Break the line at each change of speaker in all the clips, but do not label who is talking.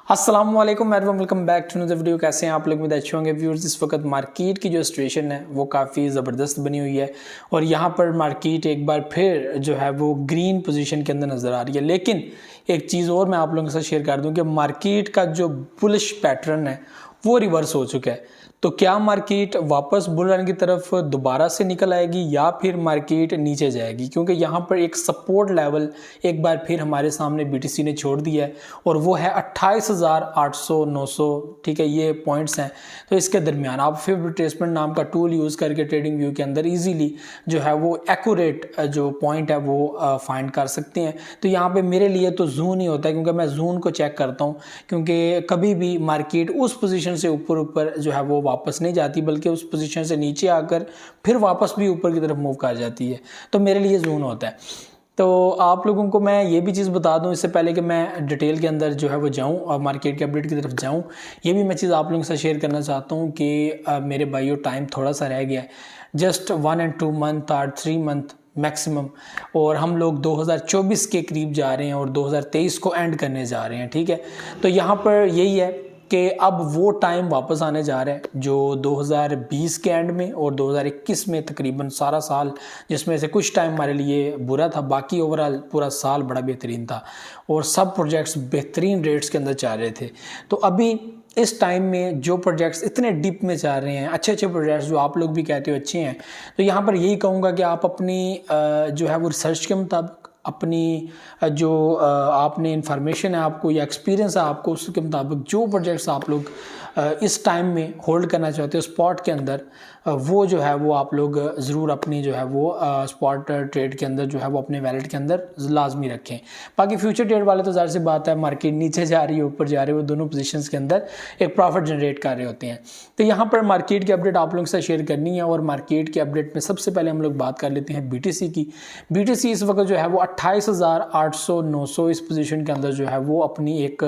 अस्सलाम वालेकुम and welcome back to another video. कैसे हैं आप लोग? में अच्छे होंगे व्यूअर्स। इस वक्त मार्केट की जो सिचुएशन है वो काफ़ी ज़बरदस्त बनी हुई है और यहाँ पर मार्केट एक बार फिर जो है वो ग्रीन पोजीशन के अंदर नज़र आ रही है। लेकिन एक चीज़ और मैं आप लोगों के साथ शेयर कर दूं कि मार्केट का जो बुलिश पैटर्न है वो रिवर्स हो चुका है। तो क्या मार्केट वापस बुल रन की तरफ दोबारा से निकल आएगी या फिर मार्केट नीचे जाएगी? क्योंकि यहाँ पर एक सपोर्ट लेवल एक बार फिर हमारे सामने बीटीसी ने छोड़ दिया है और वो है 28,800 900। ठीक है, ये पॉइंट्स हैं। तो इसके दरमियान आप फिर रिट्रेसमेंट नाम का टूल यूज़ करके ट्रेडिंग व्यू के अंदर इजीली जो है वो एक्यूरेट जो पॉइंट है वो फाइंड कर सकते हैं। तो यहाँ पे मेरे लिए तो जून ही होता है, क्योंकि मैं जून को चेक करता हूँ, क्योंकि कभी भी मार्केट उस पोजीशन से ऊपर जो है वो वापस नहीं जाती, बल्कि उस पोजीशन से नीचे आकर फिर वापस भी ऊपर की तरफ मूव कर जाती है। तो मेरे लिए जून होता है। तो आप लोगों को मैं ये भी चीज़ बता दूं इससे पहले कि मैं डिटेल के अंदर जो है वो जाऊं और मार्केट के अपडेट की तरफ जाऊं, ये भी मैं चीज़ आप लोगों के साथ शेयर करना चाहता हूं कि मेरे भाइयों टाइम थोड़ा सा रह गया है, जस्ट 1 and 2 month और 3 month मैक्सिमम, और हम लोग 2024 के करीब जा रहे हैं और 2023 को एंड करने जा रहे हैं। ठीक है, तो यहाँ पर यही है कि अब वो टाइम वापस आने जा रहा है जो 2020 के एंड में और 2021 में तकरीबन सारा साल, जिसमें से कुछ टाइम हमारे लिए बुरा था, बाकी ओवरऑल पूरा साल बड़ा बेहतरीन था और सब प्रोजेक्ट्स बेहतरीन रेट्स के अंदर चल रहे थे। तो अभी इस टाइम में जो प्रोजेक्ट्स इतने डीप में चल रहे हैं, अच्छे प्रोजेक्ट्स जो आप लोग भी कहते हो अच्छे हैं, तो यहाँ पर यही कहूँगा कि आप अपनी जो है वो रिसर्च के मुताबिक, अपनी जो आपने इन्फॉर्मेशन है आपको या एक्सपीरियंस है आपको, उसके मुताबिक जो प्रोजेक्ट्स आप लोग इस टाइम में होल्ड करना चाहते हो स्पॉट के अंदर, वो जो है वो आप लोग ज़रूर अपनी जो है वो स्पॉट ट्रेड के अंदर जो है वो अपने वैलेट के अंदर लाजमी रखें। बाकी फ्यूचर ट्रेड वाले तो ज़ाहिर सी बात है, मार्केट नीचे जा रही है ऊपर जा रही है, वो दोनों पोजीशंस के अंदर एक प्रॉफिट जनरेट कर रहे होते हैं। तो यहाँ पर मार्केट की अपडेट आप लोगों के साथ शेयर करनी है और मार्केट के अपडेट में सबसे पहले हम लोग बात कर लेते हैं बीटीसी की। बीटीसी इस वक्त जो है वो 28,800 900 इस पोजीशन के अंदर जो है वो अपनी एक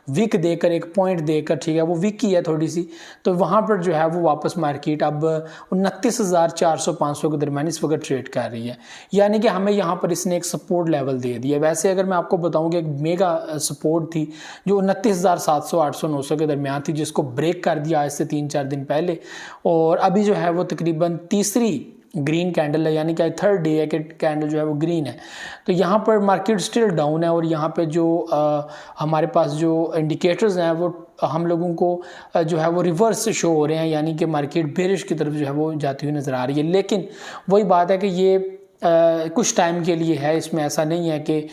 विक देकर, एक पॉइंट देकर, ठीक है वो विक की है थोड़ी सी, तो वहाँ पर जो है वो वापस मार्केट अब 29,400 500 के दरमियान इस वक्त ट्रेड कर रही है। यानी कि हमें यहाँ पर इसने एक सपोर्ट लेवल दे दिया। वैसे अगर मैं आपको बताऊँ कि एक मेगा सपोर्ट थी जो 29,700 800 900 के दरमियान थी, जिसको ब्रेक कर दिया आज से 3-4 दिन पहले, और अभी जो है वो तकरीबन तीसरी ग्रीन कैंडल है, यानी कि थर्ड डे है कि कैंडल जो है वो ग्रीन है। तो यहाँ पर मार्केट स्टिल डाउन है और यहाँ पे जो हमारे पास जो इंडिकेटर्स हैं वो हम लोगों को जो है वो रिवर्स शो हो रहे हैं, यानी कि मार्केट बेरिश की तरफ जो है वो जाती हुई नज़र आ रही है। लेकिन वही बात है कि ये कुछ टाइम के लिए है, इसमें ऐसा नहीं है कि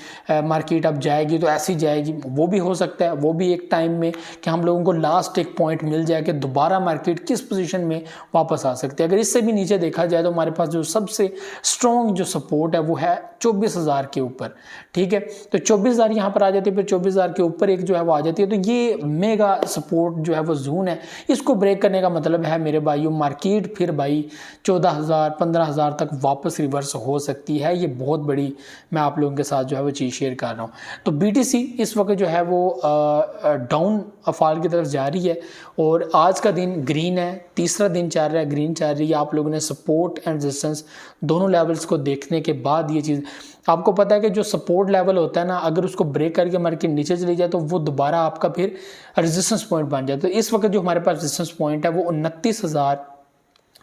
मार्केट अब जाएगी तो ऐसी जाएगी, वो भी हो सकता है, वो भी एक टाइम में कि हम लोगों को लास्ट एक पॉइंट मिल जाए कि दोबारा मार्केट किस पोजीशन में वापस आ सकती है। अगर इससे भी नीचे देखा जाए तो हमारे पास जो सबसे स्ट्रॉन्ग जो सपोर्ट है वो है 24,000 के ऊपर। ठीक है, तो 24,000 यहाँ पर आ जाती है, फिर 24,000 के ऊपर एक जो है वो आ जाती है। तो ये मेगा सपोर्ट जो है वो जोन है, इसको ब्रेक करने का मतलब है मेरे भाइयों मार्केट फिर भाई 14,000 15,000 तक वापस रिवर्स हो सकती है। ये बहुत बड़ी मैं आप लोगों के साथ जो है वो चीज़ शेयर कर रहा हूँ। तो बीटीसी इस वक्त जो है वो डाउन फॉल की तरफ जा रही है और आज का दिन ग्रीन है, तीसरा दिन चल रहा है ग्रीन चल रही है। आप लोगों ने सपोर्ट एंड रेजिस्टेंस दोनों लेवल्स को देखने के बाद ये चीज़ आपको पता है कि जो सपोर्ट लेवल होता है ना, अगर उसको ब्रेक करके मार्केट नीचे चली जाए तो वो दोबारा आपका फिर रेजिस्टेंस पॉइंट बन जाए। तो इस वक्त जो हमारे पास रेजिस्टेंस पॉइंट है वो 29,700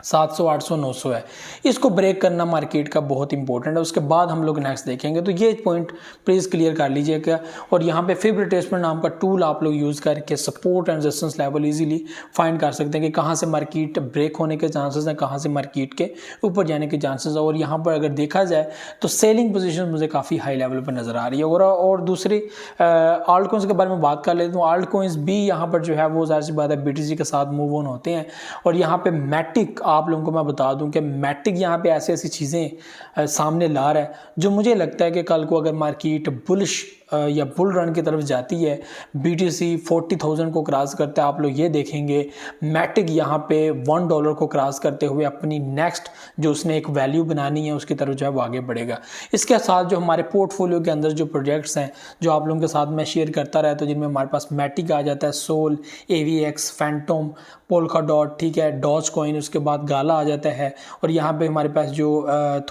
800 900 है। इसको ब्रेक करना मार्केट का बहुत इंपॉर्टेंट है। उसके बाद हम लोग नेक्स्ट देखेंगे। तो ये पॉइंट प्लीज़ क्लियर कर लीजिएगा और यहाँ पे फिब रिट्रेसमेंट नाम का टूल आप लोग यूज़ करके support and resistance level easily find कर सकते हैं कि कहाँ से मार्केट ब्रेक होने के चांसेस हैं, कहाँ से मार्केट के ऊपर जाने के चांसेस हैं। और यहाँ पर अगर देखा जाए तो सेलिंग पोजीशन मुझे काफ़ी हाई लेवल पर नज़र आ रही है। और दूसरे आल्ट कॉइन्स के बारे में बात कर लेते हूँ। आल्ट कॉइन्स भी यहाँ पर जो है वो ज़ाहिर सी बात है बीटीसी के साथ मूव ऑन होते हैं। और यहाँ पे मैटिक, आप लोगों को मैं बता दूं कि मैटिक यहाँ पे ऐसी चीज़ें सामने ला रहा है जो मुझे लगता है कि कल को अगर मार्केट बुलिश या बुल रन की तरफ जाती है, बीटीसी 40,000 को क्रॉस करता है, आप लोग ये देखेंगे मैटिक यहाँ पे $1 को क्रॉस करते हुए अपनी नेक्स्ट जो उसने एक वैल्यू बनानी है उसकी तरफ जो है वो आगे बढ़ेगा। इसके साथ जो हमारे पोर्टफोलियो के अंदर जो प्रोजेक्ट्स हैं जो आप लोगों के साथ मैं शेयर करता रहता हूँ, जिनमें हमारे पास मैटिक आ जाता है, सोल, AVX, फैंटोम, पोल्का डॉट, ठीक है, डॉज कॉइन, उसके बाद गाला आ जाता है। और यहाँ पे हमारे पास जो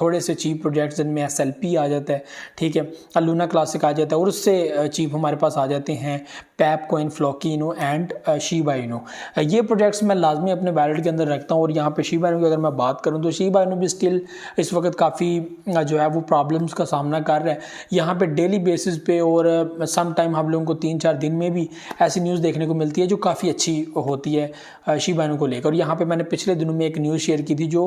थोड़े से चीप प्रोजेक्ट्स जिनमें SLP आ जाता है, ठीक है, लूना क्लासिक आ जाता है। और उससे चीप हमारे पास आ जाते हैं पैप coin, Floki Inu and Shiba Inu. ये प्रोजेक्ट्स मैं लाजमी अपने वैलेट के अंदर रखता हूँ। और यहाँ पे शिबा इनो की अगर मैं बात करूँ तो शिबा इनो भी स्टिल इस वक्त काफ़ी जो है वो प्रॉब्लम्स का सामना कर रहा है। यहाँ पे डेली बेसिस पे और सम टाइम हम लोगों को 3-4 दिन में भी ऐसी न्यूज़ देखने को मिलती है जो काफ़ी अच्छी होती है शिबा इनो को लेकर। और यहाँ पे मैंने पिछले दिनों में एक न्यूज़ शेयर की थी जो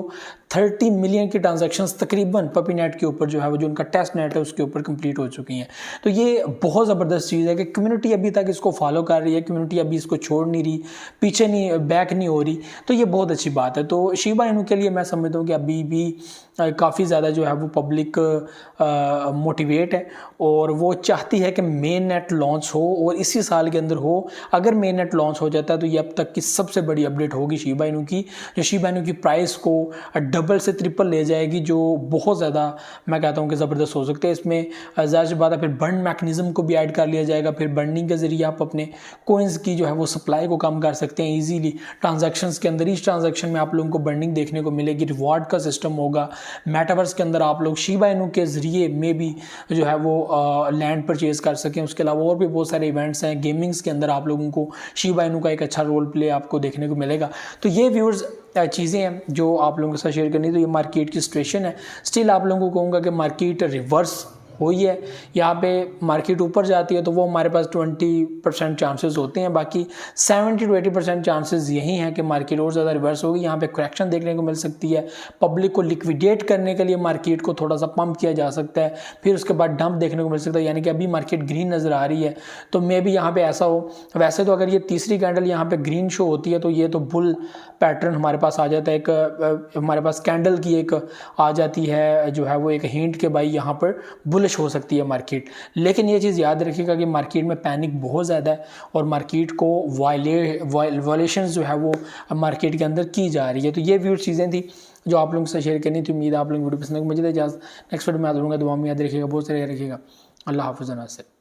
30 मिलियन की ट्रांजैक्शंस तकरीबन पपी नेट के ऊपर जो है वो जो उनका टेस्ट नेट है उसके ऊपर कंप्लीट हो चुकी हैं। तो ये बहुत ज़बरदस्त चीज़ है कि कम्युनिटी अभी तक इसको फॉलो कर रही है, कम्युनिटी अभी इसको छोड़ नहीं रही, पीछे नहीं, बैक नहीं हो रही। तो ये बहुत अच्छी बात है। तो शिबा इनु के लिए मैं समझता हूँ कि अभी भी काफ़ी ज़्यादा जो है वो पब्लिक मोटिवेट है और वो चाहती है कि मेन नेट लॉन्च हो और इसी साल के अंदर हो। अगर मेन नेट लॉन्च हो जाता है तो ये अब तक की सबसे बड़ी अपडेट होगी शिबा इनु की, जो शिबा इनु की प्राइस को डबल से ट्रिपल ले जाएगी, जो बहुत ज़्यादा मैं कहता हूँ कि ज़बरदस्त हो सकते हैं। इसमें ज़ाहिर सी बात है फिर बर्न मैकेनिज्म को भी ऐड कर लिया जाएगा। फिर बर्निंग के ज़रिए आप अपने कोइंस की जो है वो सप्लाई को कम कर सकते हैं ईजीली ट्रांजैक्शंस के अंदर। इस ट्रांजैक्शन में आप लोगों को बर्निंग देखने को मिलेगी, रिवॉर्ड का सिस्टम होगा। मेटावर्स के अंदर आप लोग शिबा इनु के ज़रिए में भी जो है वो लैंड परचेज कर सकें। उसके अलावा और भी बहुत सारे इवेंट्स हैं गेमिंग्स के अंदर, आप लोगों को शिबा इनु का एक अच्छा रोल प्ले आपको देखने को मिलेगा। तो ये व्यूअर्स चीज़ें हैं जो आप लोगों के साथ शेयर करनी। तो ये मार्केट की सिचुएशन है। स्टिल आप लोगों को कहूँगा कि मार्केट रिवर्स हुई है। यहाँ पे मार्केट ऊपर जाती है तो वो हमारे पास 20% चांसेस होते हैं, बाकी 70 to 80% चांसेस यही हैं कि मार्केट और ज़्यादा रिवर्स होगी। यहाँ पे करेक्शन देखने को मिल सकती है। पब्लिक को लिक्विडेट करने के लिए मार्केट को थोड़ा सा पंप किया जा सकता है, फिर उसके बाद डंप देखने को मिल सकता है। यानी कि अभी मार्केट ग्रीन नज़र आ रही है तो मे भी यहाँ पे ऐसा हो। वैसे तो अगर ये तीसरी कैंडल यहाँ पे ग्रीन शो होती है तो ये तो बुल पैटर्न हमारे पास आ जाता है। एक हमारे पास कैंडल की एक आ जाती है जो है वो एक हिंट के भाई यहाँ पर बुलिश हो सकती है मार्केट। लेकिन ये चीज़ याद रखिएगा कि मार्केट में पैनिक बहुत ज़्यादा है और मार्केट को वायलेशंस जो है वो मार्केट के अंदर की जा रही है। तो ये व्यूअर चीज़ें थी जो आप लोगों से शेयर करनी थी। उम्मीद है आप लोग वीडियो पसंद। मुझे इजाज़त, नेक्स्ट वीडियो में आ जाऊँगा। दुआ में याद रखिएगा, बहुत सारे रखिएगा। अल्लाह हाफ़िज़।